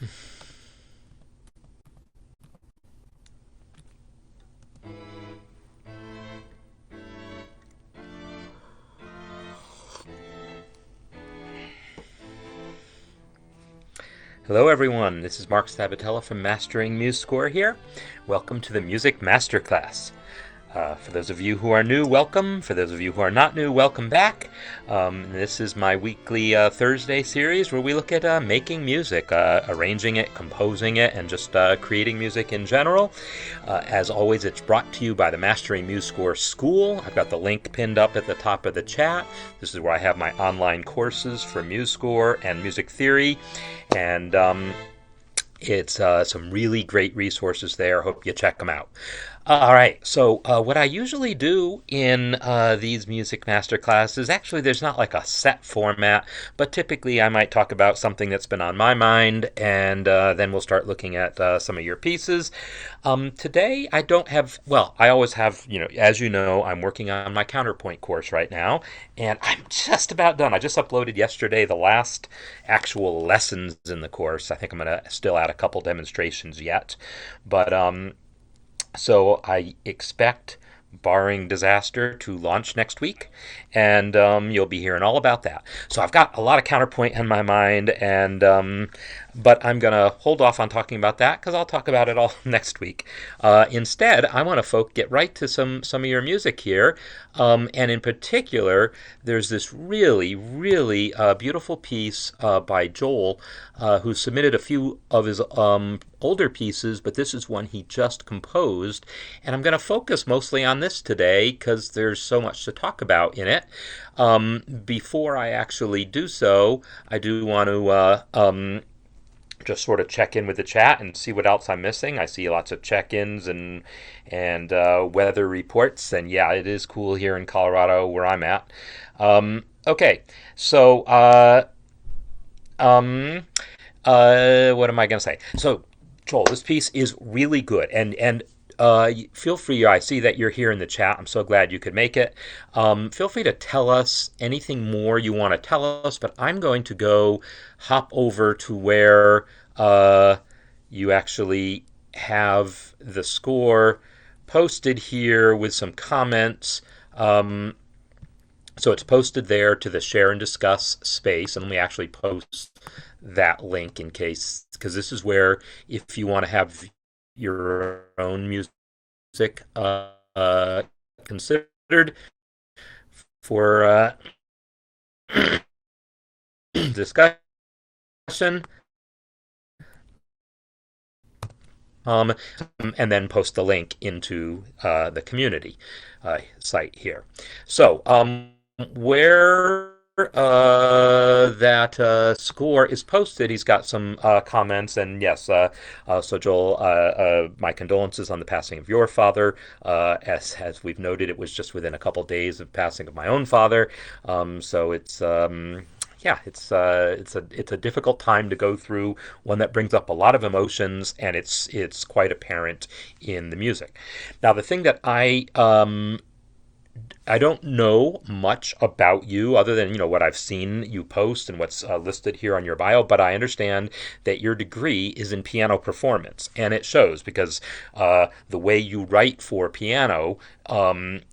Hello everyone, this is Marc Sabatella from Mastering MuseScore here. Welcome to the Music Masterclass. For those of you who are new, welcome. For those of you who are not new, welcome back. This is my weekly Thursday series where we look at making music, arranging it, composing it, and just creating music in general. As always, it's brought to you by the Mastering MuseScore School. I've got the link pinned up at the top of the chat. This is where I have my online courses for MuseScore and music theory. And it's some really great resources there. Hope you check them out. All right, so what I usually do in these music master classes, actually there's not like a set format, but typically I might talk about something that's been on my mind, and then we'll start looking at some of your pieces. Today I don't have, well, I always have, as you know, I'm working on my counterpoint course right now, and I'm just about done. I just uploaded yesterday the last actual lessons in the course. I think I'm going to still add a couple demonstrations yet, but so I expect, barring disaster, to launch next week, and you'll be hearing all about that. So I've got a lot of counterpoint in my mind, and but I'm going to hold off on talking about that because I'll talk about it all next week. Instead, I want to get right to some of your music here, and in particular, there's this really, really beautiful piece by Joel, who submitted a few of his older pieces, but this is one he just composed, and I'm going to focus mostly on this today because there's so much to talk about in it. Before I actually do so, I do want to just sort of check in with the chat and see what else I'm missing. I see lots of check-ins and weather reports, and yeah, it is cool here in Colorado where I'm at. Okay, so what am I going to say? So, Joel, this piece is really good, and feel free, I see that you're here in the chat. I'm so glad you could make it. Feel free to tell us anything more you want to tell us, but I'm going to go hop over to where you actually have the score posted here with some comments. So it's posted there to the share and discuss space, and let me actually post that link in case, because this is where, if you want to have your own music considered for discussion, and then post the link into the community site here. So where that score is posted, he's got some comments, and yes, so Joel, my condolences on the passing of your father. As we've noted, it was just within a couple days of passing of my own father, so it's yeah, it's a difficult time to go through, one that brings up a lot of emotions, and it's quite apparent in the music. Now, the thing that I don't know much about you other than what I've seen you post and what's listed here on your bio, but I understand that your degree is in piano performance, and it shows because the way you write for piano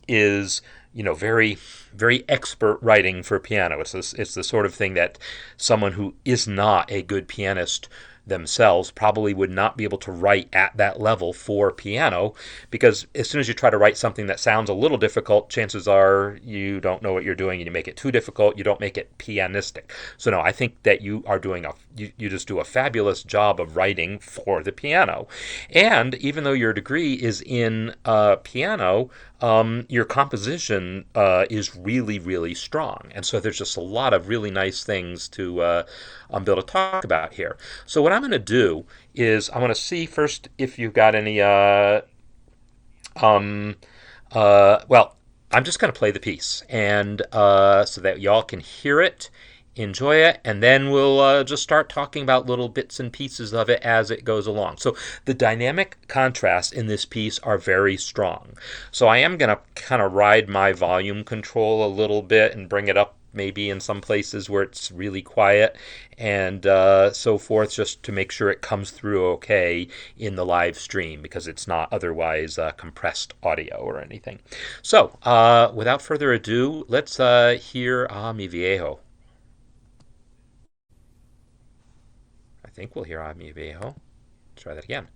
is very, very expert writing for piano. It's the sort of thing that someone who is not a good pianist themselves probably would not be able to write at that level for piano, because as soon as you try to write something that sounds a little difficult, chances are you don't know what you're doing and you make it too difficult. You don't make it pianistic. So no, I think that you are doing you just do a fabulous job of writing for the piano. And even though your degree is in piano, your composition is really, really strong. And so there's just a lot of really nice things to be able to talk about here. So what I'm going to do is I'm going to see first if you've got any, well, I'm just going to play the piece, and so that y'all can hear it, enjoy it, and then we'll just start talking about little bits and pieces of it as it goes along. So the dynamic contrasts in this piece are very strong. So I am going to kind of ride my volume control a little bit and bring it up maybe in some places where it's really quiet, and so forth, just to make sure it comes through okay in the live stream, because it's not otherwise compressed audio or anything. So, without further ado, let's hear Mi Viejo. I think we'll hear Mi Viejo. Try that again.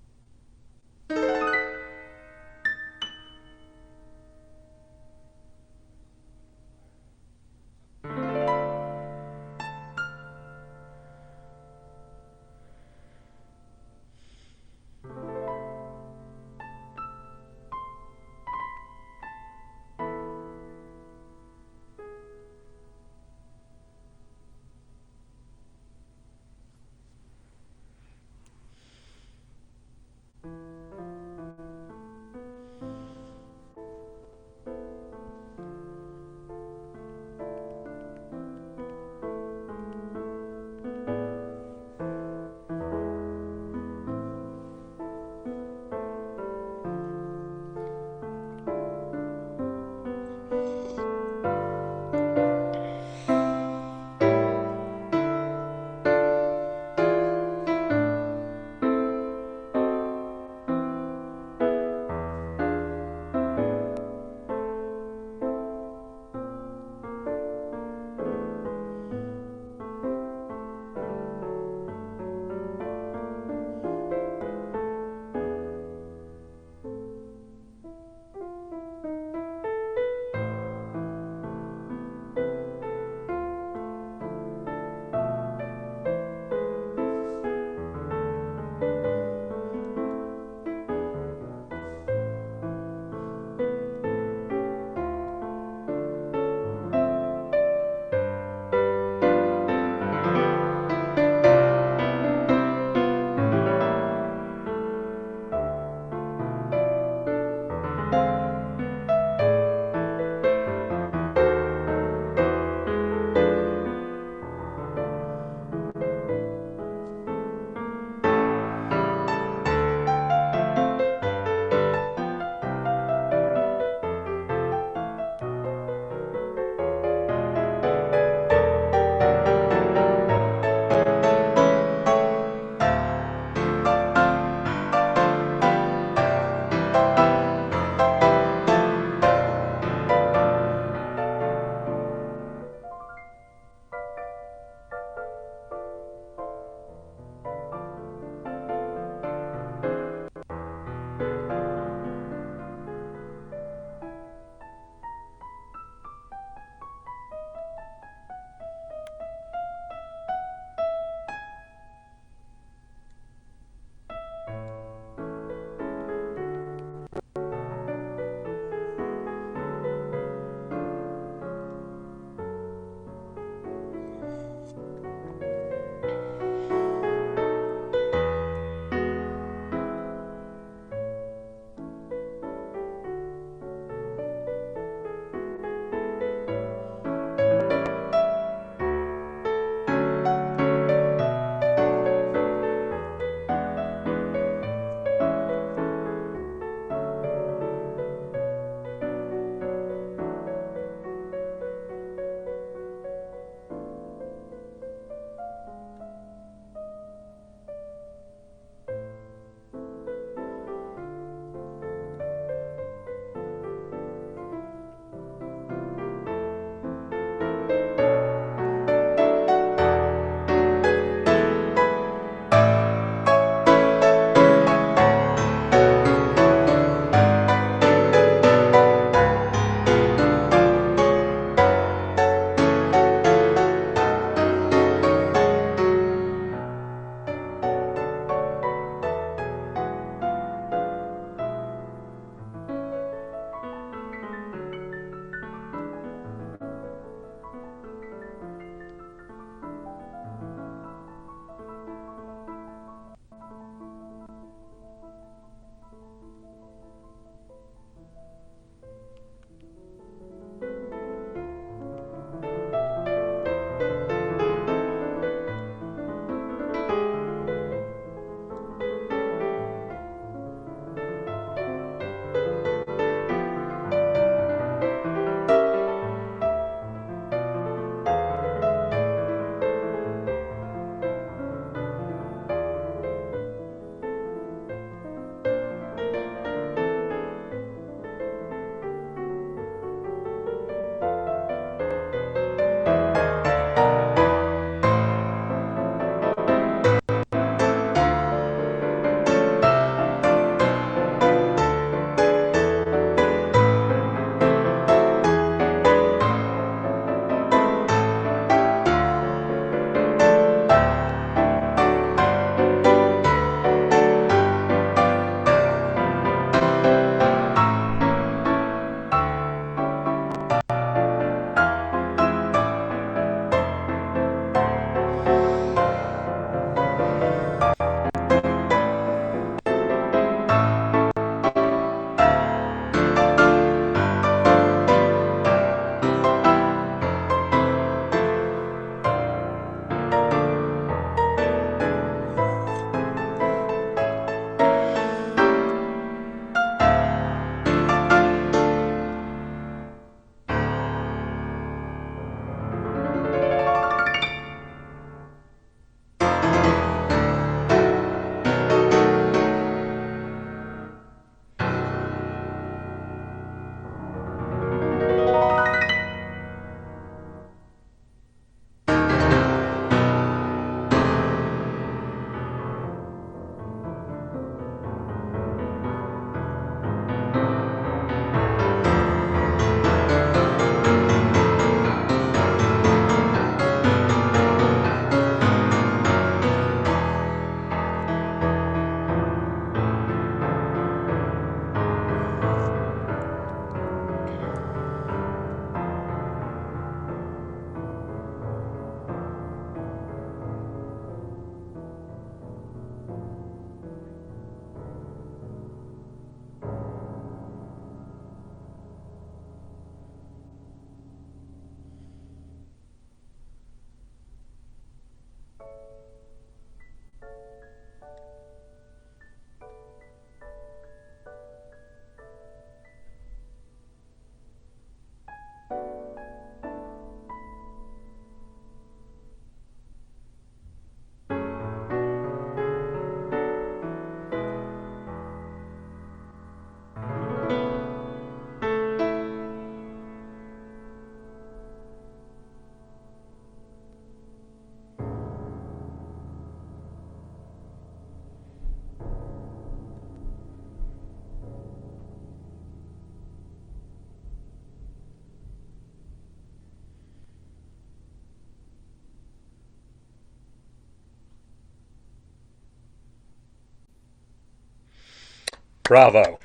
Bravo.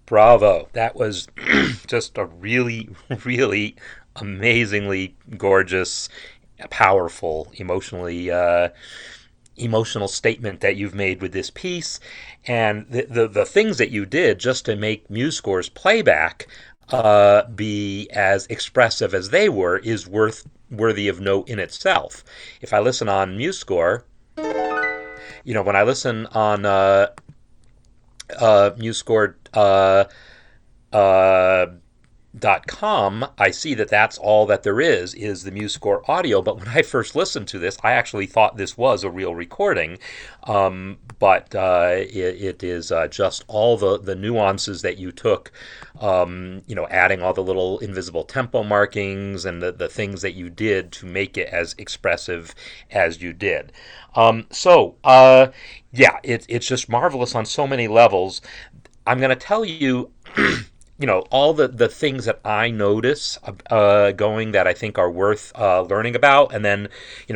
Bravo. That was just a really, really amazingly gorgeous, powerful, emotional statement that you've made with this piece, and the things that you did just to make MuseScore's playback be as expressive as they were is worthy of note in itself. If I listen on MuseScore, when I listen on MuseScore .com, I see that that's all that there is the MuseScore audio. But when I first listened to this, I actually thought this was a real recording. But it is just all the nuances that you took, adding all the little invisible tempo markings and the things that you did to make it as expressive as you did. It's just marvelous on so many levels. I'm going to tell you all the things that I notice going that I think are worth learning about. And then,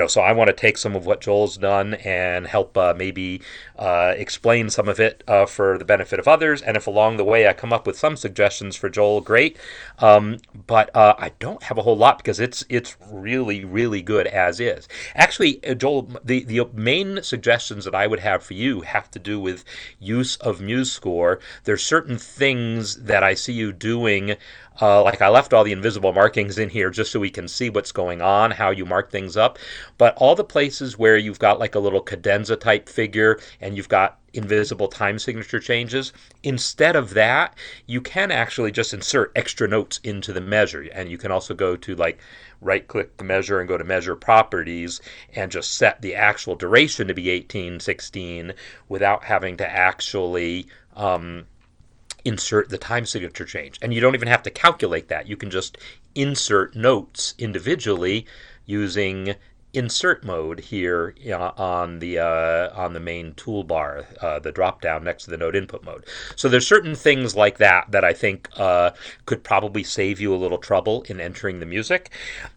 so I want to take some of what Joel's done and help maybe explain some of it for the benefit of others. And if along the way I come up with some suggestions for Joel, great. But I don't have a whole lot because it's really, really good as is. Actually, Joel, the main suggestions that I would have for you have to do with use of MuseScore. There's certain things that I see you doing, like I left all the invisible markings in here just so we can see what's going on, how you mark things up. But all the places where you've got like a little cadenza type figure and you've got invisible time signature changes, instead of that, you can actually just insert extra notes into the measure. And you can also go to like right click the measure and go to measure properties and just set the actual duration to be 1816 without having to actually insert the time signature change. And you don't even have to calculate that. You can just insert notes individually using insert mode here on the main toolbar, the drop down next to the note input mode. So there's certain things like that that I think could probably save you a little trouble in entering the music.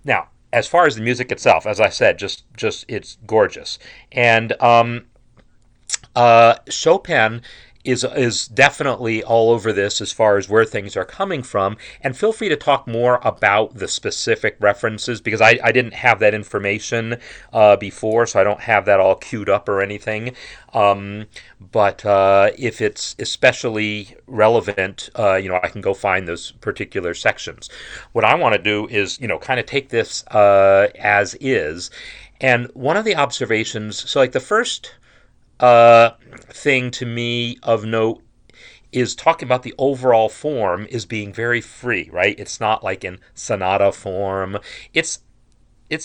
Now, as far as the music itself, as I said, just it's gorgeous. And Chopin is definitely all over this as far as where things are coming from. And feel free to talk more about the specific references because I didn't have that information before, so I don't have that all queued up or anything. But if it's especially relevant, I can go find those particular sections. What I want to do is, kind of take this as is. And one of the observations, so like the first thing to me of note is talking about the overall form is being very free, right? It's not like in sonata form. It's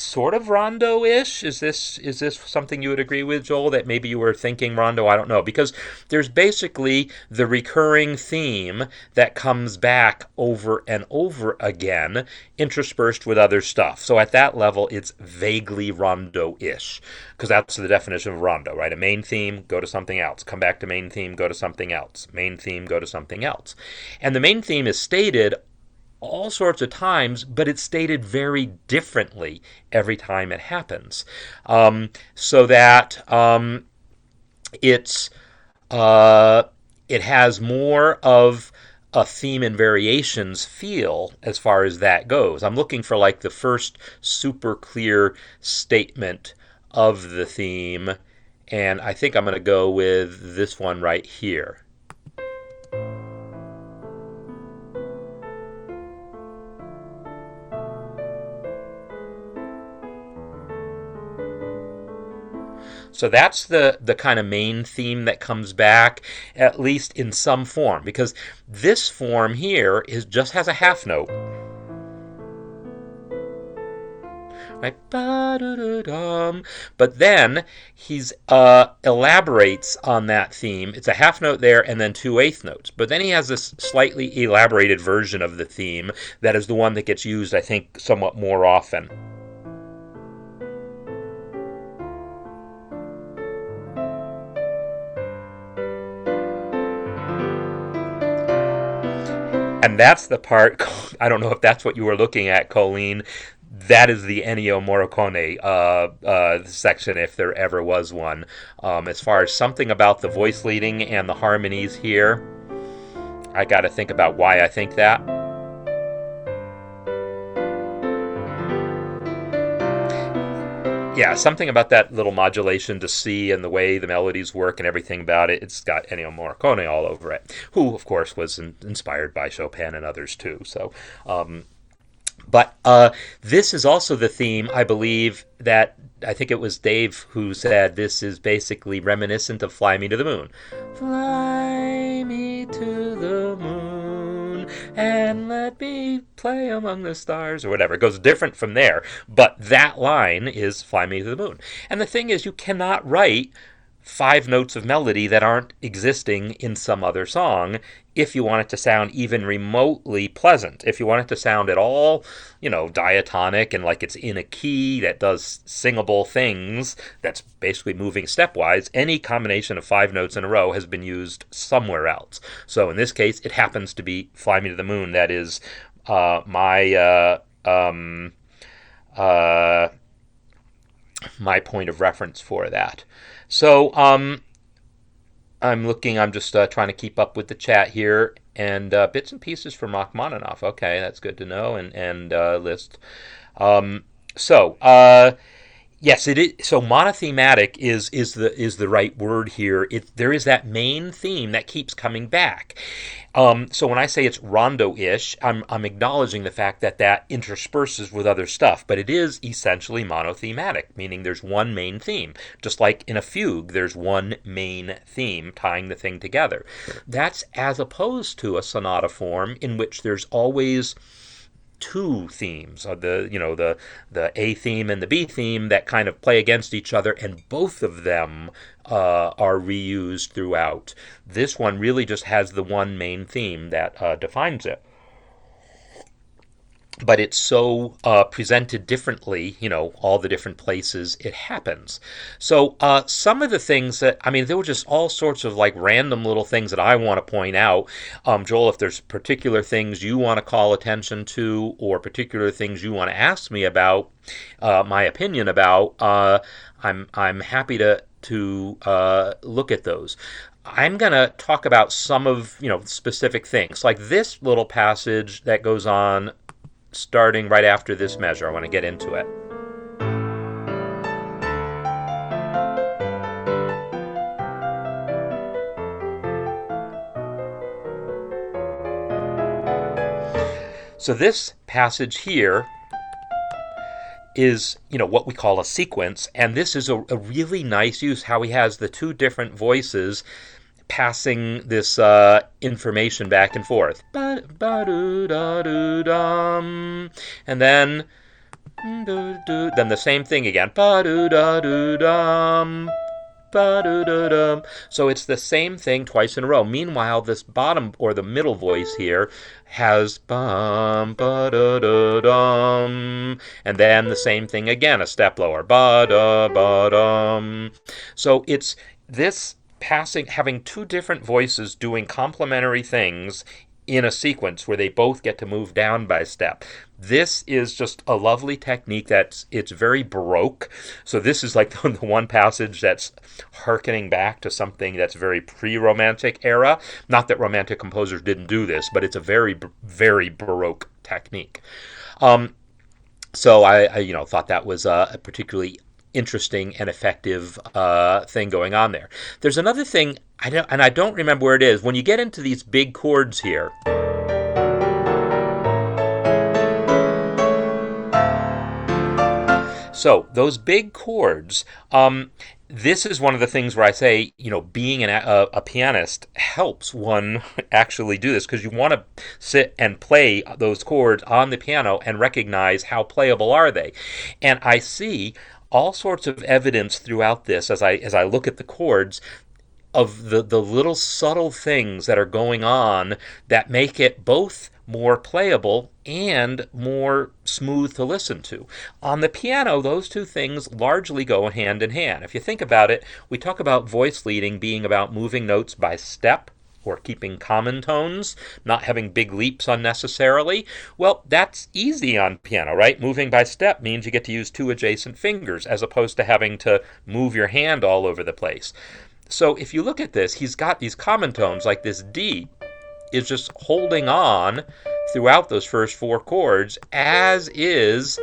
sort of rondo-ish. Is this something you would agree with, Joel, that maybe you were thinking rondo? I don't know, because there's basically the recurring theme that comes back over and over again, interspersed with other stuff. So at that level, it's vaguely rondo-ish, because that's the definition of rondo, right? A main theme, go to something else. Come back to main theme, go to something else. Main theme, go to something else. And the main theme is stated all sorts of times, but it's stated very differently every time it happens. So that it has more of a theme and variations feel as far as that goes. I'm looking for like the first super clear statement of the theme, and I think I'm going to go with this one right here. So that's the kind of main theme that comes back, at least in some form, because this form here just has a half note. Right? But then he's elaborates on that theme. It's a half note there and then 2/8 notes. But then he has this slightly elaborated version of the theme that is the one that gets used, I think, somewhat more often. And that's the part, I don't know if that's what you were looking at, Colleen. That is the Ennio Morricone section, if there ever was one. As far as something about the voice leading and the harmonies here, I got to think about why I think that. Yeah, something about that little modulation to C and the way the melodies work and everything about it. It's got Ennio Morricone all over it, who, of course, was inspired by Chopin and others too. So, but this is also the theme, I believe, that I think it was Dave who said this is basically reminiscent of Fly Me to the Moon. Fly me to the moon and let me play among the stars, or whatever. It goes different from there, but that line is Fly Me to the Moon. And the thing is, you cannot write 5 notes of melody that aren't existing in some other song if you want it to sound even remotely pleasant. If you want it to sound at all, diatonic and like it's in a key that does singable things, that's basically moving stepwise, any combination of 5 notes in a row has been used somewhere else. So in this case, it happens to be Fly Me to the Moon. That is my point of reference for that. So I'm just trying to keep up with the chat here, and bits and pieces from Rachmaninoff. Okay, that's good to know, and Liszt. Yes, it is. So monothematic is the right word here. There is that main theme that keeps coming back. So when I say it's rondo-ish, I'm acknowledging the fact that intersperses with other stuff, but it is essentially monothematic, meaning there's one main theme. Just like in a fugue, there's one main theme tying the thing together. That's as opposed to a sonata form in which there's always 2 themes, the A theme and the B theme that kind of play against each other, and both of them are reused throughout. This one really just has the one main theme that defines it. But it's so presented differently, all the different places it happens. So some of the things that, there were just all sorts of like random little things that I want to point out. Joel, if there's particular things you want to call attention to, or particular things you want to ask me about, my opinion about, I'm happy to look at those. I'm going to talk about some of, specific things, like this little passage that goes on starting right after this measure. I want to get into it. So this passage here is, what we call a sequence, and this is a really nice use, how he has the 2 different voices passing this information back and forth. And then the same thing again. So it's the same thing twice in a row. Meanwhile, this bottom or the middle voice here has bum ba da da dum, and then the same thing again, a step lower, ba da ba dum. So it's this having 2 different voices doing complementary things in a sequence where they both get to move down by a step. This is just a lovely technique it's very Baroque. So this is like the one passage that's hearkening back to something that's very pre-Romantic era. Not that Romantic composers didn't do this, but it's a very, very Baroque technique. So I thought that was a particularly interesting and effective thing going on there. There's another thing, I don't remember where it is. When you get into these big chords here, so those big chords, this is one of the things where I say, being a pianist helps one actually do this, because you want to sit and play those chords on the piano and recognize how playable are they. And I see all sorts of evidence throughout this as I look at the chords of the little subtle things that are going on that make it both more playable and more smooth to listen to. On the piano, those 2 things largely go hand in hand. If you think about it, we talk about voice leading being about moving notes by step, or keeping common tones, not having big leaps unnecessarily. Well, that's easy on piano, right? Moving by step means you get to use 2 adjacent fingers as opposed to having to move your hand all over the place. So if you look at this, he's got these common tones like this D is just holding on throughout those first four chords, as is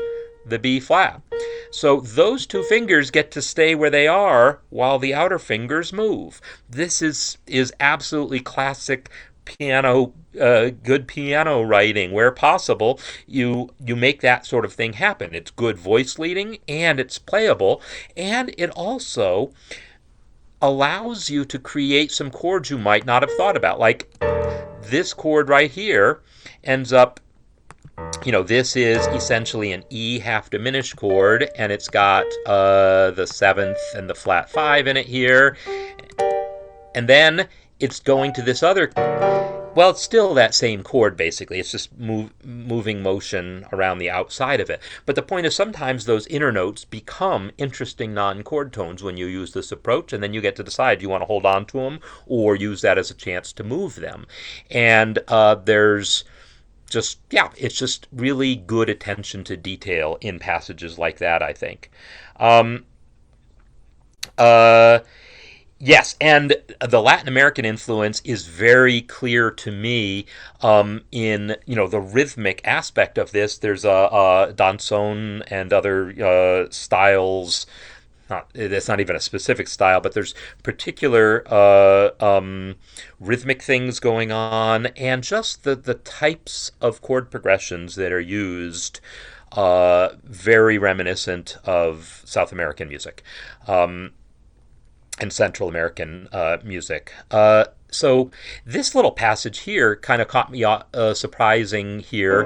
the B flat. So those two fingers get to stay where they are while the outer fingers move. This is absolutely classic piano, good piano writing. Where possible, you make that sort of thing happen. It's good voice leading, and it's playable, and it also allows you to create some chords you might not have thought about. Like this chord right here ends up, this is essentially an E half diminished chord, and it's got the seventh and the flat five in it here. And then it's going to this other, well, it's still that same chord basically. It's just moving motion around the outside of it. But the point is, sometimes those inner notes become interesting non-chord tones when you use this approach, and then you get to decide, do you want to hold on to them or use that as a chance to move them? And there's just, it's just really good attention to detail in passages like that, I think. Yes, and the Latin American influence is very clear to me in the rhythmic aspect of this. There's a danzón and other styles. It's not even a specific style, but there's particular rhythmic things going on, and just the types of chord progressions that are used, very reminiscent of South American music. And Central American music. So this little passage here kind of caught me surprising here.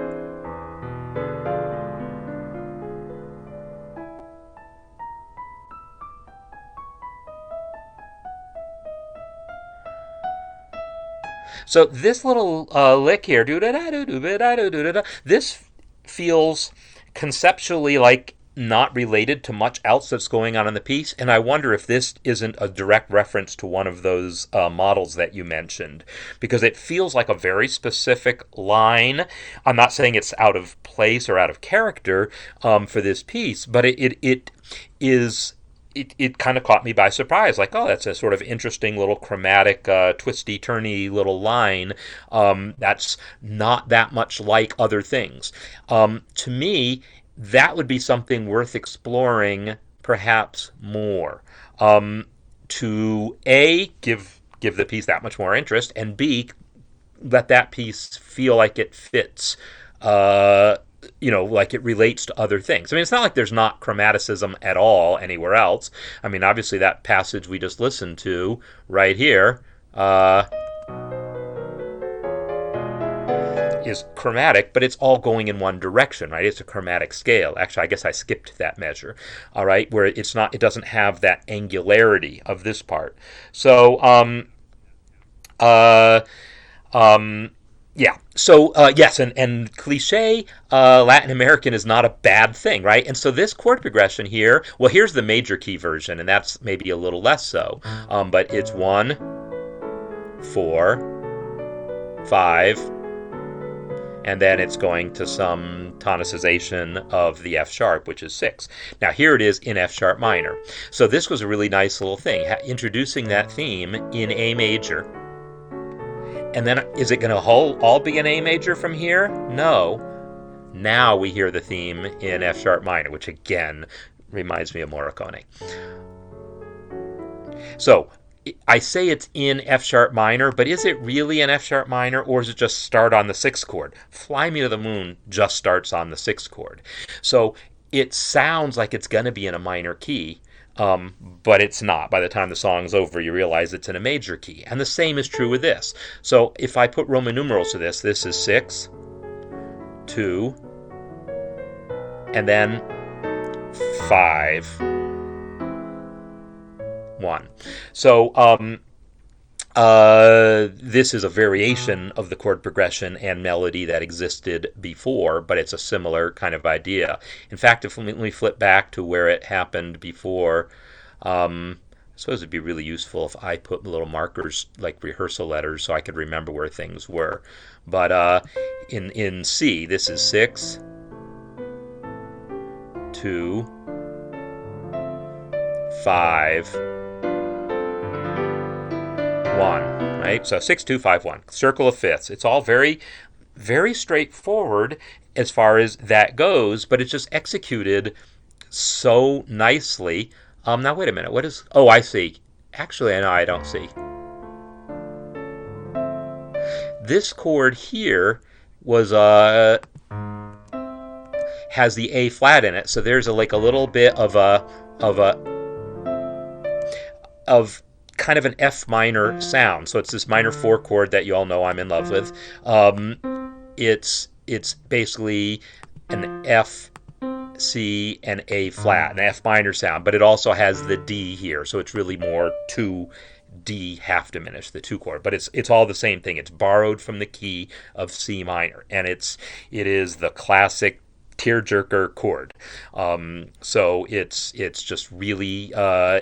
So this little lick here, this feels conceptually like not related to much else that's going on in the piece, and I wonder if this isn't a direct reference to one of those models that you mentioned, because it feels like a very specific line. I'm not saying it's out of place or out of character for this piece, but it kind of caught me by surprise. Like, oh, that's a sort of interesting little chromatic, twisty-turny little line that's not that much like other things. To me, that would be something worth exploring perhaps more, to A, give the piece that much more interest, and B, let that piece feel like it fits, like it relates to other things. I mean, it's not like there's not chromaticism at all anywhere else. I mean, obviously that passage we just listened to right here is chromatic, but it's all going in one direction, right? It's a chromatic scale. Actually, I guess I skipped that measure, all right, where it doesn't have that angularity of this part. So, yeah. So, yes, and cliche Latin American is not a bad thing, right? And so this chord progression here, well, here's the major key version, and that's maybe a little less so, but it's 1, 4, 5, and then it's going to some tonicization of the F sharp, which is 6. Now here it is in F sharp minor. So this was a really nice little thing, introducing that theme in A major. And then is it going to all be in A major from here? No. Now we hear the theme in F sharp minor, which again reminds me of Morricone. So I say it's in F sharp minor, but is it really in F sharp minor, or does it just start on the 6th chord? Fly Me to the Moon just starts on the 6th chord. So it sounds like it's going to be in a minor key, but it's not. By the time the song's over, you realize it's in a major key. And the same is true with this. So if I put Roman numerals to this is 6, 2, and then 5, 1. So this is a variation of the chord progression and melody that existed before, but it's a similar kind of idea. In fact, if we flip back to where it happened before, I suppose it'd be really useful if I put little markers like rehearsal letters so I could remember where things were. But in C, this is 6, 2, 5, 1, right? So 6, 2, 5, 1. Circle of fifths. It's all very, very straightforward as far as that goes, but it's just executed so nicely. Now wait a minute. What is? Oh, I see. Actually, no, I don't see. This chord here was has the A flat in it, so there's like a little bit of kind of an F minor sound. So it's this minor 4 chord that you all know I'm in love with. It's basically an F, C, and A flat, an F minor sound, but it also has the D here, so it's really more 2D half diminished, the 2 chord, but it's all the same thing. It's borrowed from the key of C minor, and it is the classic tearjerker chord. So it's just really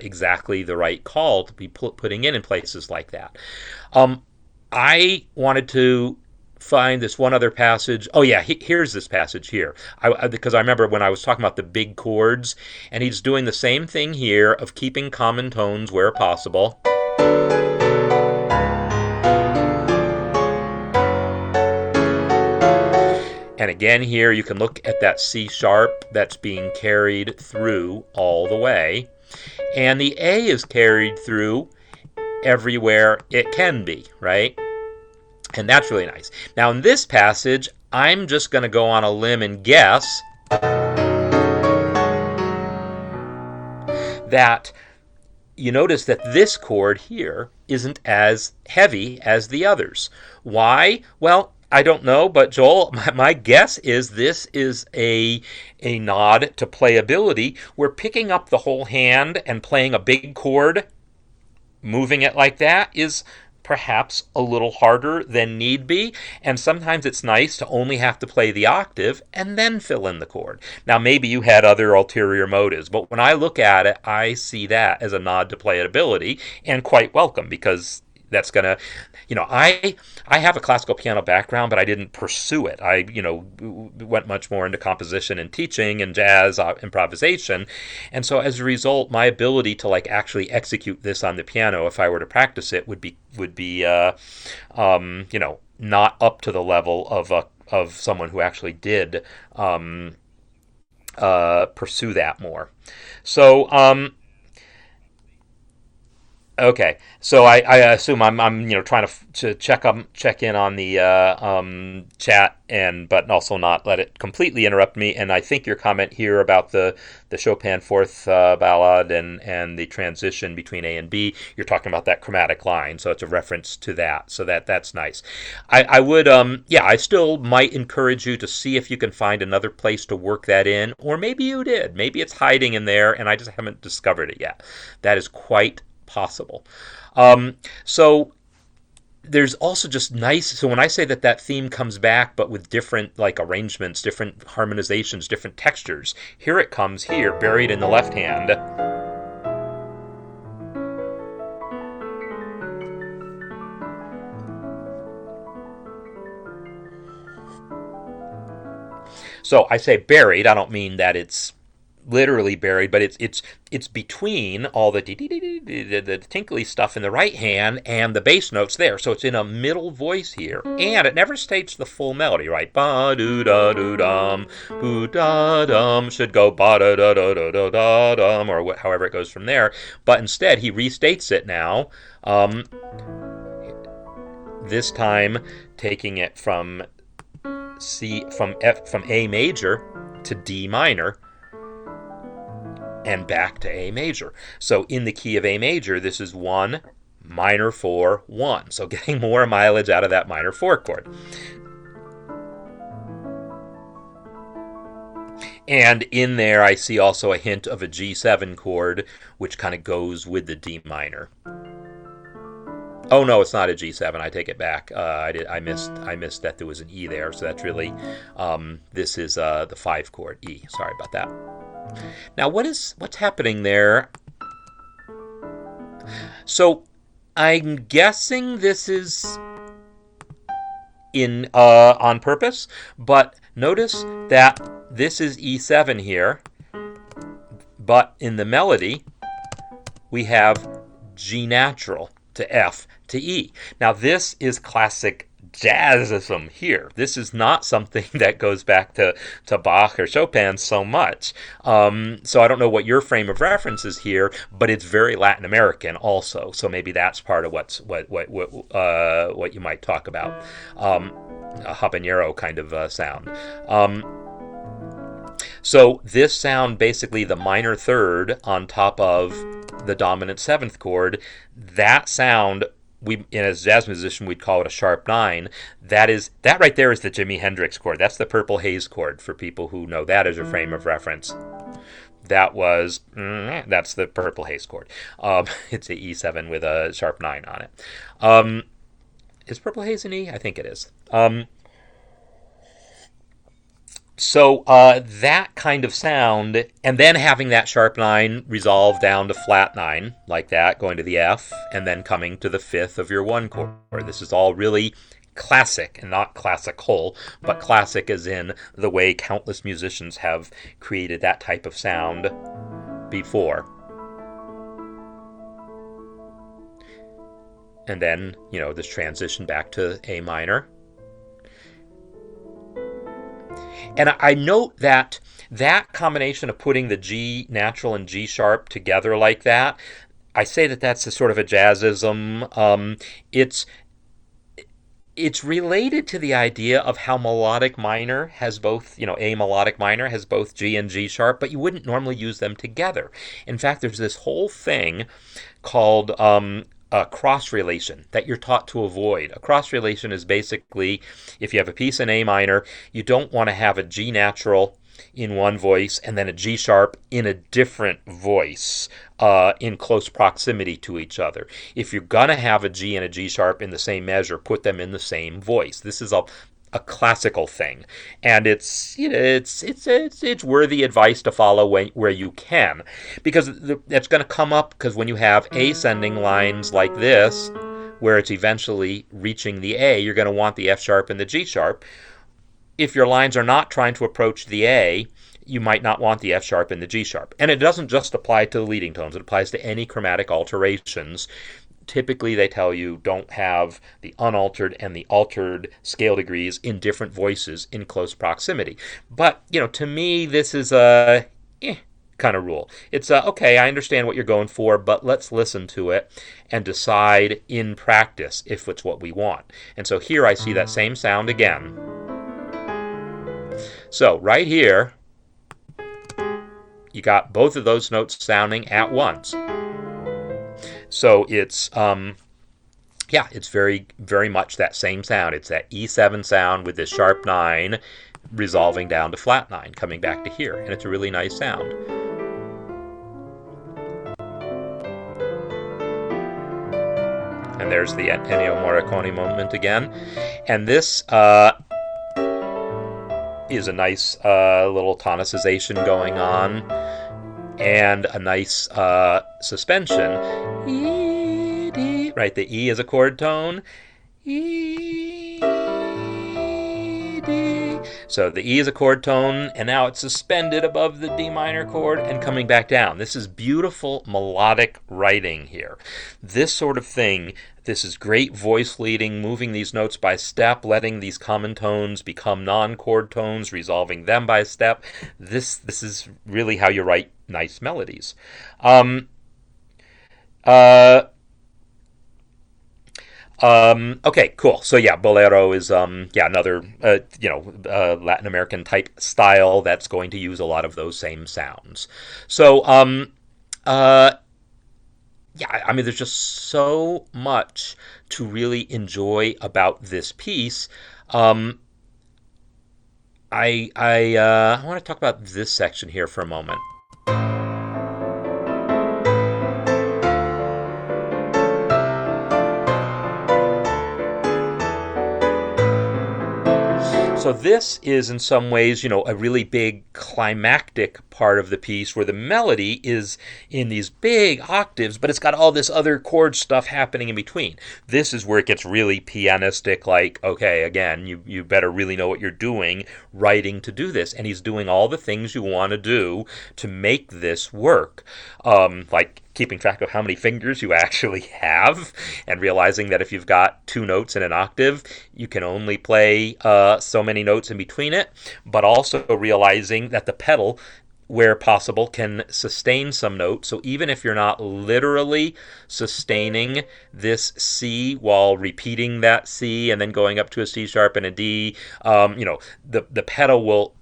exactly the right call to be putting in places like that. I wanted to find this one other passage. Oh yeah, here's this passage here. Because I remember when I was talking about the big chords, and he's doing the same thing here of keeping common tones where possible. And again here you can look at that C sharp that's being carried through all the way. And the A is carried through everywhere it can be, right? And that's really nice. Now in this passage, I'm just going to go on a limb and guess that you notice that this chord here isn't as heavy as the others. Why? Well, I don't know, but Joel, my guess is this is a nod to playability. We're picking up the whole hand and playing a big chord, moving it like that is perhaps a little harder than need be, and sometimes it's nice to only have to play the octave and then fill in the chord. Now maybe you had other ulterior motives, but when I look at it, I see that as a nod to playability, and quite welcome, because that's gonna, I have a classical piano background, but I didn't pursue it. I went much more into composition and teaching and jazz improvisation, and so as a result, my ability to actually execute this on the piano, if I were to practice it, would be not up to the level of someone who actually did pursue that more. So okay, so I assume I'm trying to check in on the chat, but also not let it completely interrupt me. And I think your comment here about the Chopin fourth ballade and the transition between A and B, you're talking about that chromatic line, so it's a reference to that. So that's nice. I would I still might encourage you to see if you can find another place to work that in, or maybe you did. Maybe it's hiding in there and I just haven't discovered it yet. That is quite possible. So there's also just nice, so when I say that theme comes back but with different arrangements, different harmonizations, different textures, here it comes here, buried in the left hand. So I say buried, I don't mean that it's literally buried, but it's between all the tinkly stuff in the right hand and the bass notes there. So it's in a middle voice here, and it never states the full melody, right? Ba do da do dum, boo da dum should go ba da da da da da da dum, or however it goes from there. But instead, he restates it now. This time, taking it from A major to D minor, and back to A major. So in the key of A major, this is 1, minor 4, 1. So getting more mileage out of that minor 4 chord. And in there, I see also a hint of a G7 chord, which kind of goes with the D minor. Oh no, it's not a G7. I take it back. I missed that there was an E there. So that's really this is the 5 chord E. Sorry about that. Now what's happening there? So I'm guessing this is in on purpose, but notice that this is E7 here, but in the melody we have G natural. to F to E. Now this is classic jazzism here. This is not something that goes back to Bach or Chopin so much. So I don't know what your frame of reference is here, but it's very Latin American also. So maybe that's part of what you might talk about. A habanero kind of sound. So this sound, basically the minor third on top of the dominant seventh chord, that sound, as a jazz musician, we'd call it a sharp 9. That right there is the Jimi Hendrix chord. That's the Purple Haze chord for people who know that as a frame of reference. That's the Purple Haze chord. It's a E7 with a sharp 9 on it. Is Purple Haze an E? I think it is. So that kind of sound, and then having that sharp 9 resolve down to flat 9, like that, going to the F, and then coming to the 5th of your 1 chord. This is all really classic, and not classical, but classic as in the way countless musicians have created that type of sound before. And then, this transition back to A minor. And I note that combination of putting the G natural and G sharp together like that, I say that that's a sort of a jazzism. It's related to the idea of how melodic minor has both, A melodic minor has both G and G sharp, but you wouldn't normally use them together. In fact, there's this whole thing called a cross relation that you're taught to avoid. A cross relation is basically, if you have a piece in A minor, you don't want to have a G natural in one voice and then a G sharp in a different voice in close proximity to each other. If you're going to have a G and a G sharp in the same measure, put them in the same voice. This is a classical thing, and it's worthy advice to follow where you can, because it's going to come up, because when you have ascending lines like this where it's eventually reaching the A, you're going to want the F sharp and the G sharp. If your lines are not trying to approach the A, you might not want the F sharp and the G sharp. And it doesn't just apply to the leading tones, it applies to any chromatic alterations. Typically, they tell you don't have the unaltered and the altered scale degrees in different voices in close proximity. But, to me, this is a kind of rule. It's okay, I understand what you're going for, but let's listen to it and decide in practice if it's what we want. And so here I see that same sound again. So right here, you got both of those notes sounding at once. So it's it's very, very much that same sound. It's that E7 sound with this sharp 9 resolving down to flat 9, coming back to here, and it's a really nice sound. And there's the Ennio Morricone moment again. And this is a nice little tonicization going on, and a nice suspension. E, D, right, the E is a chord tone. E, D. So the E is a chord tone, and now it's suspended above the D minor chord and coming back down. This is beautiful melodic writing here. This sort of thing, this is great voice leading, moving these notes by step, letting these common tones become non-chord tones, resolving them by step. This is really how you write nice melodies. Okay, cool. So yeah, bolero is another Latin American type style that's going to use a lot of those same sounds. So there's just so much to really enjoy about this piece. I want to talk about this section here for a moment. So this is in some ways, a really big climactic part of the piece where the melody is in these big octaves, but it's got all this other chord stuff happening in between. This is where it gets really pianistic, like, okay, again, you better really know what you're doing writing to do this. And he's doing all the things you want to do to make this work. Like keeping track of how many fingers you actually have, and realizing that if you've got 2 notes in an octave, you can only play so many notes in between it, but also realizing that the pedal, where possible, can sustain some notes. So even if you're not literally sustaining this C while repeating that C and then going up to a C sharp and a D, the pedal will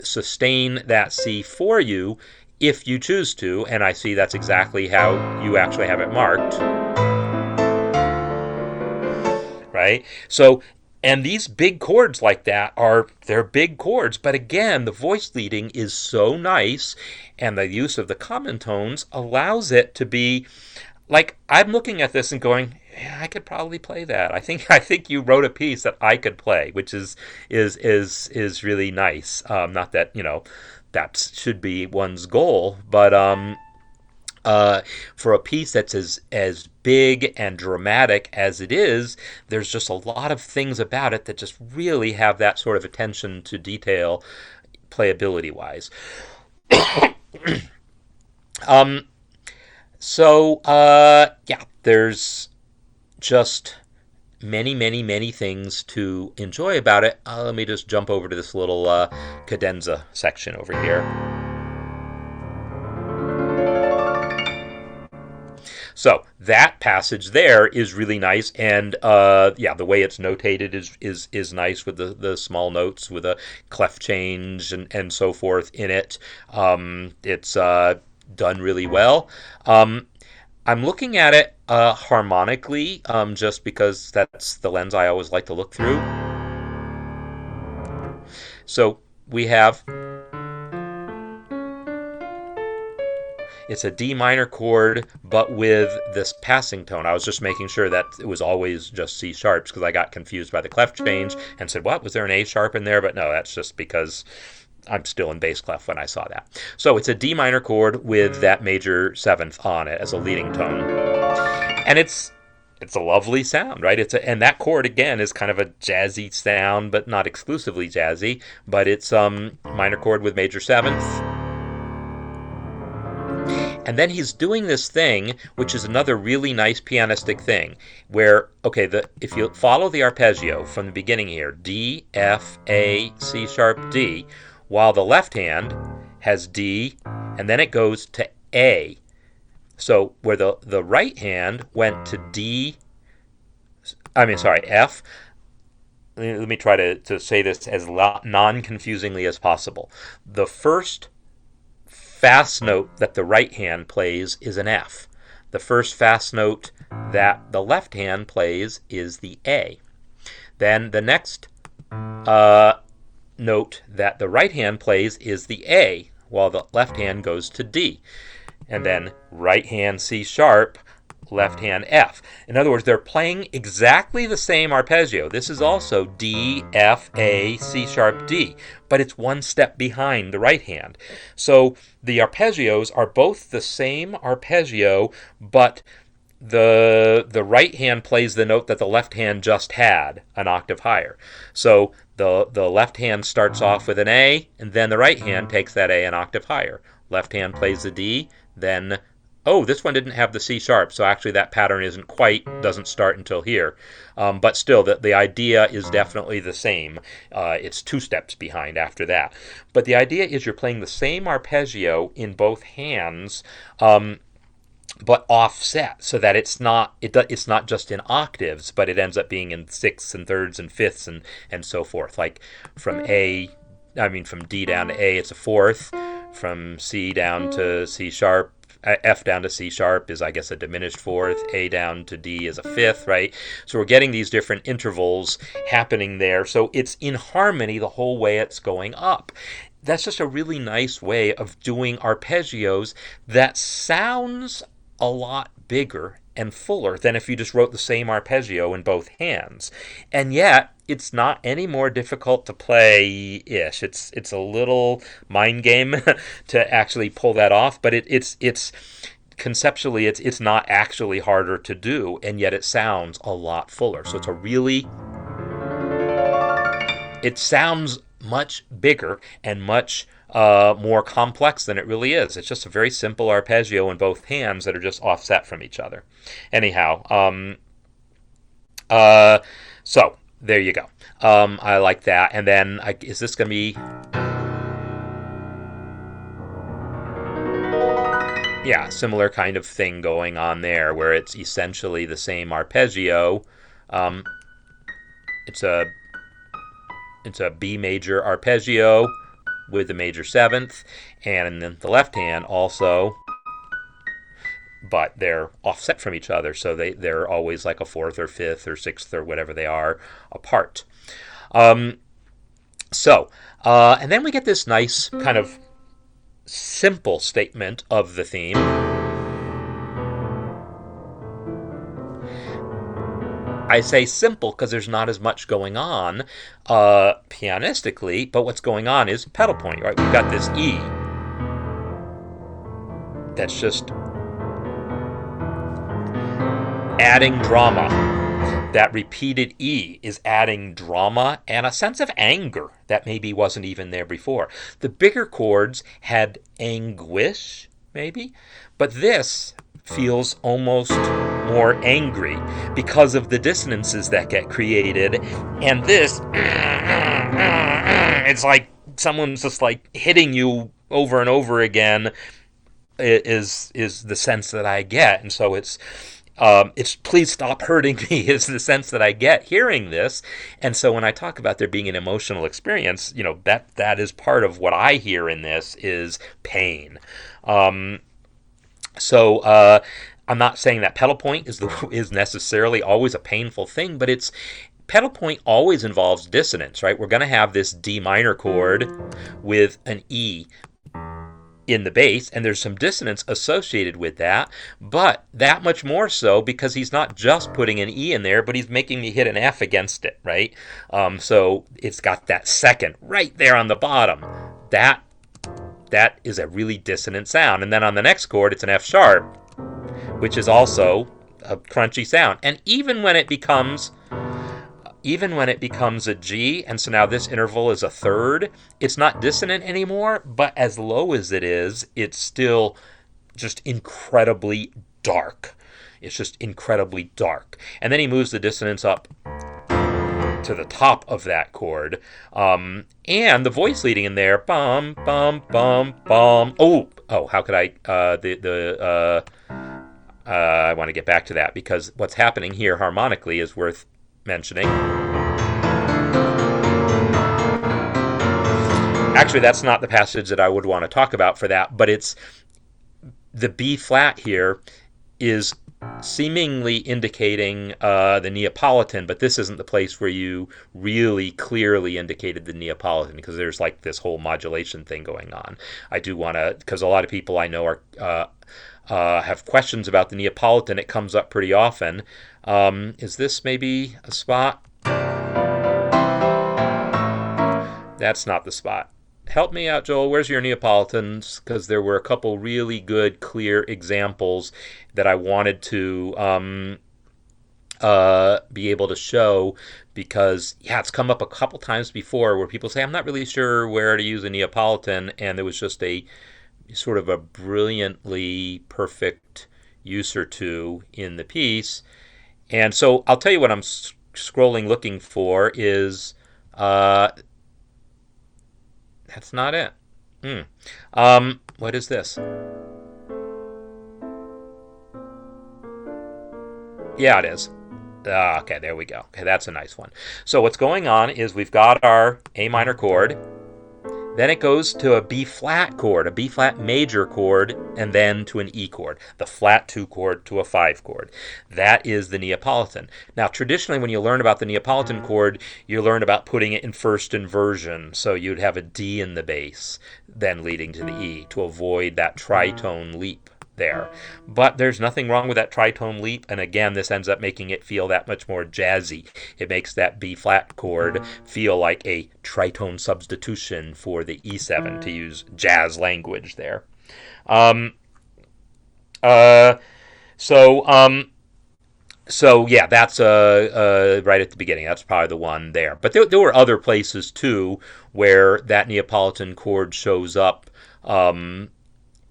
sustain that C for you if you choose to, and I see that's exactly how you actually have it marked, right? So, and these big chords like that they're big chords, but again, the voice leading is so nice, and the use of the common tones allows it to be like, I'm looking at this and going, yeah, I could probably play that. I think you wrote a piece that I could play, which is really nice. Not that that should be one's goal, but for a piece that's as big and dramatic as it is, there's just a lot of things about it that just really have that sort of attention to detail, playability wise. Yeah, there's just many, many, many things to enjoy about it. Let me just jump over to this little cadenza section over here. So that passage there is really nice, and the way it's notated is nice with the small notes with a clef change and so forth in it. It's done really well. I'm looking at it harmonically, just because that's the lens I always like to look through. So we have, it's a D minor chord, but with this passing tone. I was just making sure that it was always just C sharps, because I got confused by the clef change and said, what, was there an A sharp in there? But no, that's just because I'm still in bass clef when I saw that. So it's a D minor chord with that major 7th on it as a leading tone. And it's a lovely sound, right? And that chord again is kind of a jazzy sound, but not exclusively jazzy, but it's minor chord with major 7th. And then he's doing this thing, which is another really nice pianistic thing, where, okay, if you follow the arpeggio from the beginning here, D, F, A, C sharp, D, while the left hand has D, and then it goes to A. So where the right hand went to F. Let me try to say this as non-confusingly as possible. The first fast note that the right hand plays is an F. The first fast note that the left hand plays is the A. Then the next note that the right hand plays is the A, while the left hand goes to D. And then right hand C sharp, left hand F. In other words, they're playing exactly the same arpeggio. This is also D, F, A, C sharp, D, but it's one step behind the right hand. So the arpeggios are both the same arpeggio, but the right hand plays the note that the left hand just had an octave higher. So the left hand starts off with an A, and then the right hand takes that A an octave higher. Left hand plays the D, then, oh, this one didn't have the C sharp, so actually that pattern doesn't start until here. But still, the idea is definitely the same. It's 2 steps behind after that. But the idea is you're playing the same arpeggio in both hands, but offset, so that it's not just in octaves, but it ends up being in 6ths and 3rds and 5ths and so forth. Like from D down to A, it's a 4th. From C down to C sharp, F down to C sharp is, I guess, a diminished 4th. A down to D is a 5th, right? So we're getting these different intervals happening there. So it's in harmony the whole way it's going up. That's just a really nice way of doing arpeggios that sounds a lot bigger and fuller than if you just wrote the same arpeggio in both hands. And yet, it's not any more difficult to play-ish. It's a little mind game to actually pull that off, but it's conceptually it's not actually harder to do, and yet it sounds a lot fuller. So it sounds much bigger and much more complex than it really is. It's just a very simple arpeggio in both hands that are just offset from each other. Anyhow, uh, so there you go. I like that. And then, is this going to be? Yeah, similar kind of thing going on there, where it's essentially the same arpeggio. Um, it's a B major arpeggio with a major seventh, and then the left hand also, but they're offset from each other, so they're always like a fourth or fifth or sixth or whatever they are apart. Um, and then we get this nice kind of simple statement of the theme. I say simple because there's not as much going on pianistically, but what's going on is pedal point, right? We've got this E that's just adding drama. That repeated E is adding drama and a sense of anger that maybe wasn't even there before. The bigger chords had anguish, maybe, but this feels almost more angry because of the dissonances that get created. And this, it's like someone's just like hitting you over and over again, is the sense that I get. And so it's please stop hurting me is the sense that I get hearing this. And so when I talk about there being an emotional experience, that is part of what I hear in this is pain. So I'm not saying that pedal point is necessarily always a painful thing, but pedal point always involves dissonance, right? We're going to have this D minor chord with an E in the bass, and there's some dissonance associated with that, but that much more so because he's not just putting an E in there, but he's making me hit an F against it, right? So it's got that second right there on the bottom. That is a really dissonant sound. And then on the next chord, it's an F sharp, which is also a crunchy sound. And even when it becomes a G, and so now this interval is a third, it's not dissonant anymore, but as low as it is, it's still just incredibly dark. It's just incredibly dark. And then he moves the dissonance up to the top of that chord. And the voice leading in there, bum, bum, bum, bum. Oh, how could I, I want to get back to that because what's happening here harmonically is worth mentioning. Actually, that's not the passage that I would want to talk about for that, but it's the B flat here is seemingly indicating the Neapolitan, but this isn't the place where you really clearly indicated the Neapolitan because there's like this whole modulation thing going on. I do want to, because a lot of people I know are have questions about the Neapolitan. It comes up pretty often. Is this maybe a spot? That's not the spot. Help me out, Joel. Where's your Neapolitans? Because there were a couple really good, clear examples that I wanted to be able to show because, it's come up a couple times before where people say, I'm not really sure where to use a Neapolitan, and there was just a sort of a brilliantly perfect use or two in the piece. And so I'll tell you what I'm scrolling looking for is that's not it. What is this? Yeah, it is. Okay, there we go. Okay, that's a nice one. So what's going on is we've got our A minor chord. Then it goes to a B flat chord, a B flat major chord, and then to an E chord, the flat 2 chord to a 5 chord. That is the Neapolitan. Now, traditionally, when you learn about the Neapolitan chord, you learn about putting it in first inversion. So you'd have a D in the bass, then leading to the E to avoid that tritone leap there. But there's nothing wrong with that tritone leap, and again, this ends up making it feel that much more jazzy. It makes that B flat chord feel like a tritone substitution for the E7, to use jazz language there. So So yeah, that's right at the beginning. That's probably the one there. But there were other places too where that Neapolitan chord shows up, and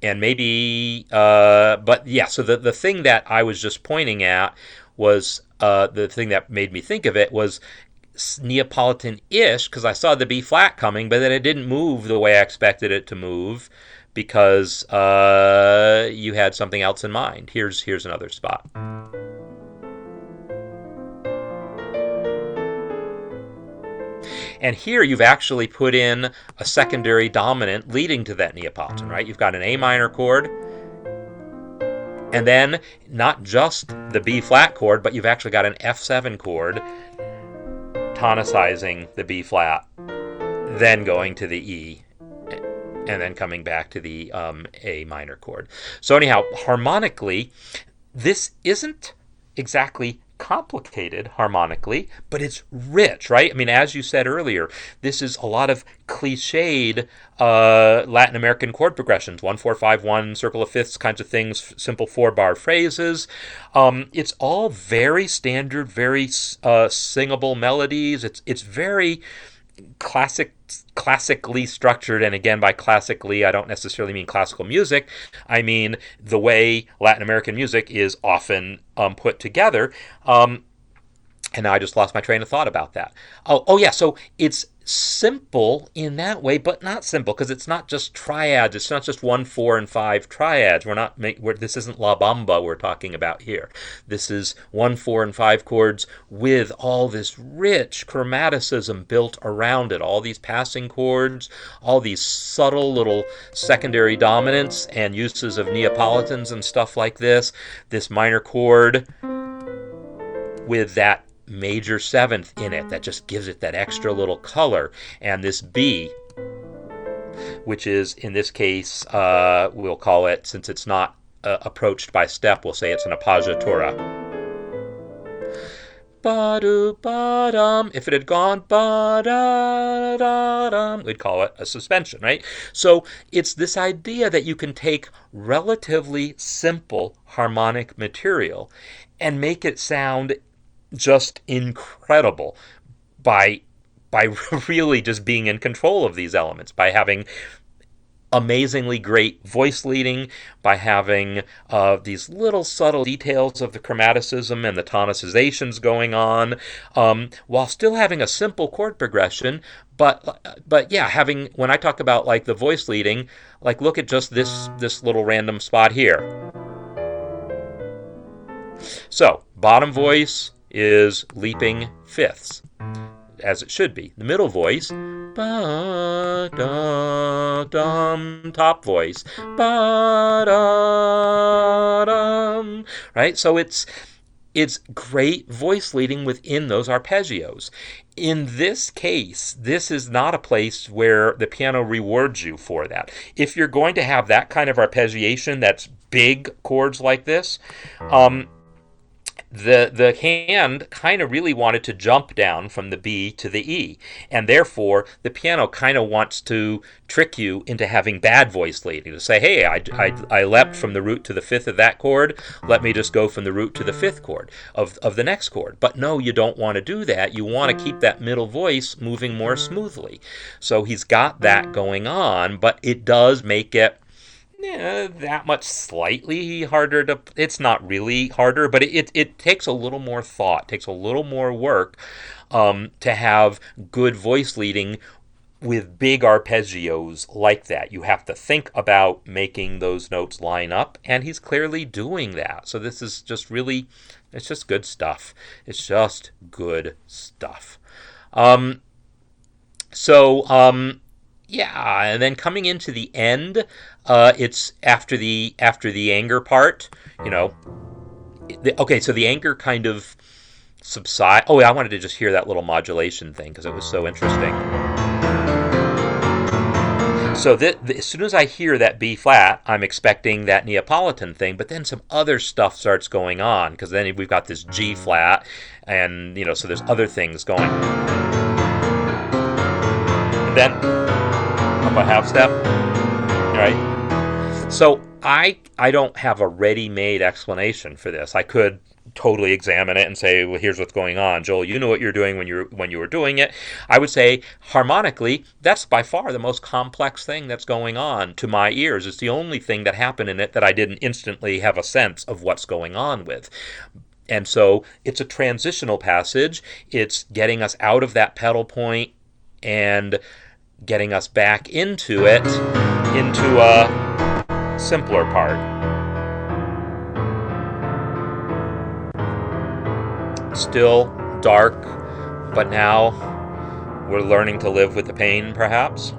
maybe. But yeah, so the thing that I was just pointing at was the thing that made me think of it was Neapolitan-ish because I saw the B flat coming, but then it didn't move the way I expected it to move because you had something else in mind. Here's another spot. And here you've actually put in a secondary dominant leading to that Neapolitan, right? You've got an A minor chord, and then not just the B flat chord, but you've actually got an F7 chord tonicizing the B flat, then going to the E, and then coming back to the A minor chord. So anyhow, harmonically, this isn't exactly complicated harmonically, but it's rich, right? I mean, as you said earlier, this is a lot of cliched Latin American chord progressions, 1-4-5-1, circle of fifths kinds of things, simple 4-bar phrases. It's all very standard, very singable melodies. It's very classically structured, and again, by classically I don't necessarily mean classical music. I mean the way Latin American music is often put together. And now I just lost my train of thought about that. Oh yeah, so it's simple in that way, but not simple because it's not just triads. It's not just 1, 4, and 5 triads. This isn't La Bamba we're talking about here. This is 1, 4, and 5 chords with all this rich chromaticism built around it. All these passing chords, all these subtle little secondary dominants and uses of Neapolitans and stuff like this. This minor chord with that major seventh in it that just gives it that extra little color, and this B, which is in this case we'll call it, since it's not approached by step, we'll say it's an appoggiatura. Ba-do-ba-dum. If it had gone ba-da-da-dum, we'd call it a suspension, right? So it's this idea that you can take relatively simple harmonic material and make it sound just incredible by really just being in control of these elements, by having amazingly great voice leading, by having these little subtle details of the chromaticism and the tonicizations going on, while still having a simple chord progression. But yeah, having, when I talk about like the voice leading, like look at just this little random spot here. So bottom voice is leaping fifths, as it should be. The middle voice, ba-da-dum, top voice, ba-da-dum, right? So it's great voice leading within those arpeggios. In this case, this is not a place where the piano rewards you for that. If you're going to have that kind of arpeggiation, that's big chords like this, the hand kind of really wanted to jump down from the B to the E, and therefore the piano kind of wants to trick you into having bad voice leading, to say, hey, I leapt from the root to the fifth of that chord, let me just go from the root to the fifth chord of the next chord. But no, you don't want to do that. You want to keep that middle voice moving more smoothly. So he's got that going on, but it does make it that much slightly harder to. It's not really harder, but it takes a little more thought, takes a little more work to have good voice leading with big arpeggios like that. You have to think about making those notes line up, and he's clearly doing that. So this is just really, it's just good stuff. It's just good stuff. Yeah, and then coming into the end, it's after the anger part, okay, so the anger kind of subside. Oh, I wanted to just hear that little modulation thing because it was so interesting. So as soon as I hear that B flat, I'm expecting that Neapolitan thing, but then some other stuff starts going on, because then we've got this G flat, and so there's other things going. And then up a half step, right? So I don't have a ready-made explanation for this. I could totally examine it and say, well, here's what's going on. Joel, you knew what you're doing when you were doing it. I would say harmonically, that's by far the most complex thing that's going on to my ears. It's the only thing that happened in it that I didn't instantly have a sense of what's going on with. And so it's a transitional passage. It's getting us out of that pedal point and getting us back into it, into a simpler part. Still dark, but now we're learning to live with the pain, perhaps.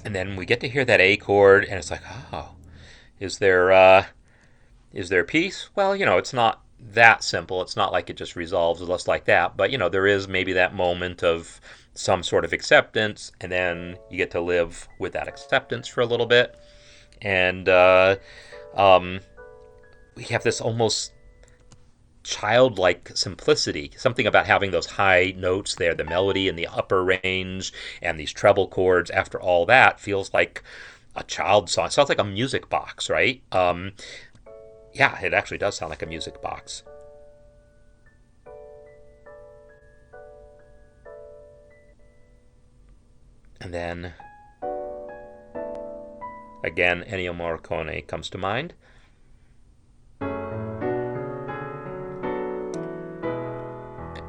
And then we get to hear that A chord, and it's like, oh, is there peace? Well, it's not that simple. It's not like it just resolves just like that. But there is maybe that moment of some sort of acceptance, and then you get to live with that acceptance for a little bit. And we have this almost childlike simplicity, something about having those high notes there, the melody in the upper range, and these treble chords. After all that, feels like a child song. It sounds like a music box, right? Yeah, it actually does sound like a music box. And then, again, Ennio Morricone comes to mind.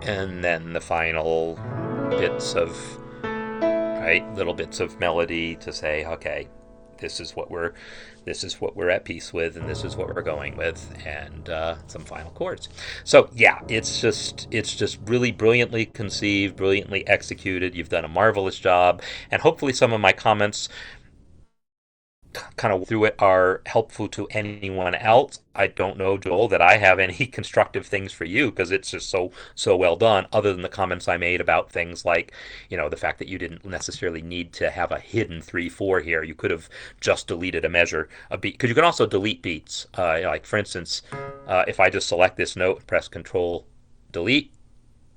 And then the final bits of, little bits of melody to say, okay, this is what we're at peace with, and this is what we're going with, and some final chords. So yeah, it's just really brilliantly conceived, brilliantly executed. You've done a marvelous job, and hopefully some of my comments kind of through it are helpful to anyone else. I don't know, Joel, that I have any constructive things for you, because it's just so well done, other than the comments I made about things like, the fact that you didn't necessarily need to have a hidden 3/4 here. You could have just deleted a beat, because you can also delete beats. Like, for instance, if I just select this note and press Control Delete,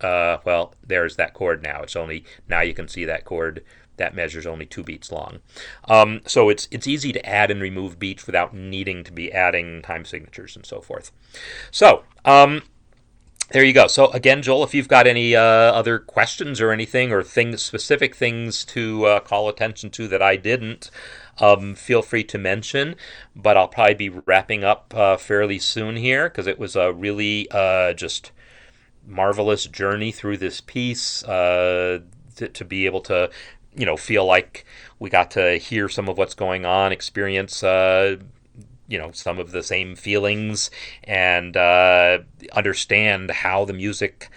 well, there's that chord now. Now you can see that chord. That measure's only 2 beats long. So it's easy to add and remove beats without needing to be adding time signatures and so forth. So there you go. So again, Joel, if you've got any other questions or anything, or specific things to call attention to that I didn't, feel free to mention. But I'll probably be wrapping up fairly soon here, because it was a really just marvelous journey through this piece, to be able to feel like we got to hear some of what's going on, experience some of the same feelings, and understand how the music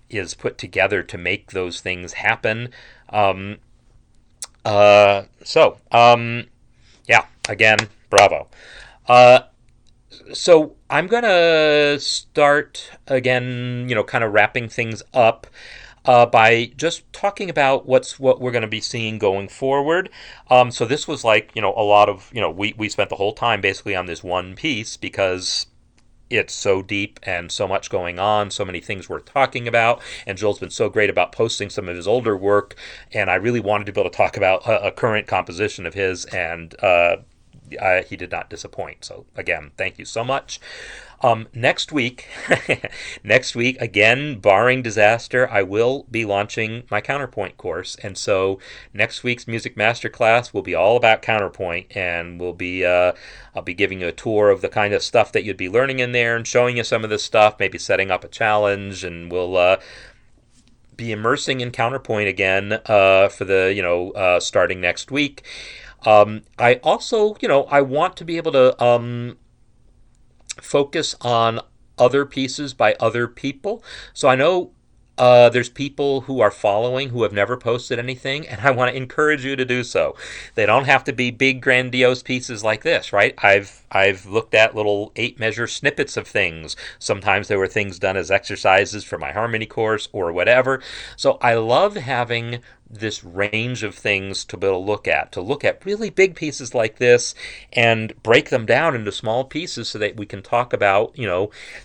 is put together to make those things happen. Yeah, again, bravo. So I'm going to start again, kind of wrapping things up by just talking about what we're going to be seeing going forward. So this was like, a lot of, we spent the whole time basically on this one piece, because it's so deep and so much going on, so many things worth talking about. And Joel's been so great about posting some of his older work, and I really wanted to be able to talk about a current composition of his, and he did not disappoint. So again, thank you so much. Next week, again, barring disaster, I will be launching my counterpoint course. And so next week's music masterclass will be all about counterpoint, and I'll be giving you a tour of the kind of stuff that you'd be learning in there, and showing you some of this stuff, maybe setting up a challenge, and we'll be immersing in counterpoint again for the starting next week. I also, I want to be able to focus on other pieces by other people. So I know there's people who are following who have never posted anything, and I want to encourage you to do so. They don't have to be big, grandiose pieces like this, right? I've looked at little 8-measure snippets of things. Sometimes there were things done as exercises for my harmony course or whatever. So I love having this range of things to be able to look at really big pieces like this and break them down into small pieces so that we can talk about,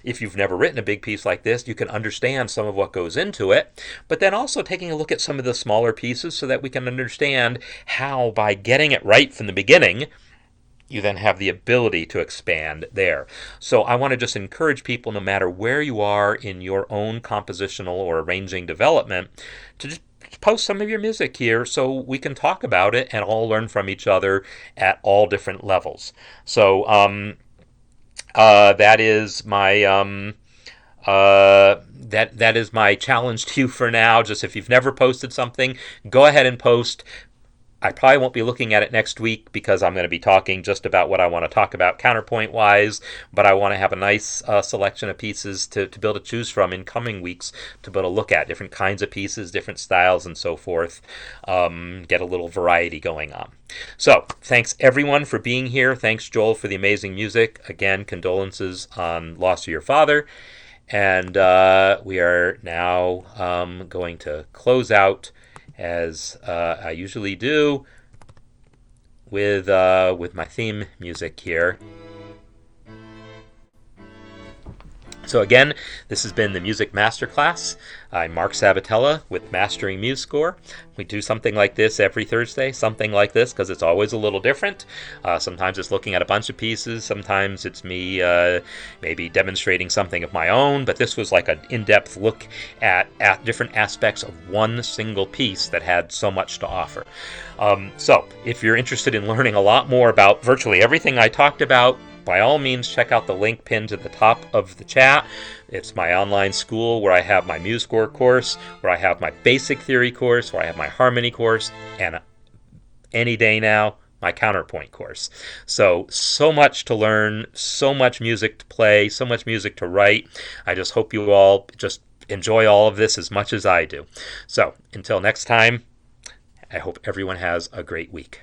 if you've never written a big piece like this, you can understand some of what goes into it, but then also taking a look at some of the smaller pieces so that we can understand how, by getting it right from the beginning, you then have the ability to expand there. So I want to just encourage people, no matter where you are in your own compositional or arranging development, to just post some of your music here so we can talk about it and all learn from each other at all different levels. So that is my that is my challenge to you for now. Just if you've never posted something, go ahead and post. I probably won't be looking at it next week because I'm going to be talking just about what I want to talk about counterpoint-wise, but I want to have a nice selection of pieces to be able to choose from in coming weeks to be able to look at different kinds of pieces, different styles, and so forth, get a little variety going on. So, thanks everyone for being here. Thanks, Joel, for the amazing music. Again, condolences on loss of your father. And we are now going to close out as I usually do with my theme music here. So again, this has been the Music Masterclass. I'm Marc Sabatella with Mastering MuseScore. We do something like this every Thursday, something like this, because it's always a little different. Sometimes it's looking at a bunch of pieces. Sometimes it's me maybe demonstrating something of my own. But this was like an in-depth look at different aspects of one single piece that had so much to offer. So if you're interested in learning a lot more about virtually everything I talked about, by all means, check out the link pinned to the top of the chat. It's my online school where I have my MuseScore course, where I have my basic theory course, where I have my harmony course, and any day now, my counterpoint course. So much to learn, so much music to play, so much music to write. I just hope you all just enjoy all of this as much as I do. So until next time, I hope everyone has a great week.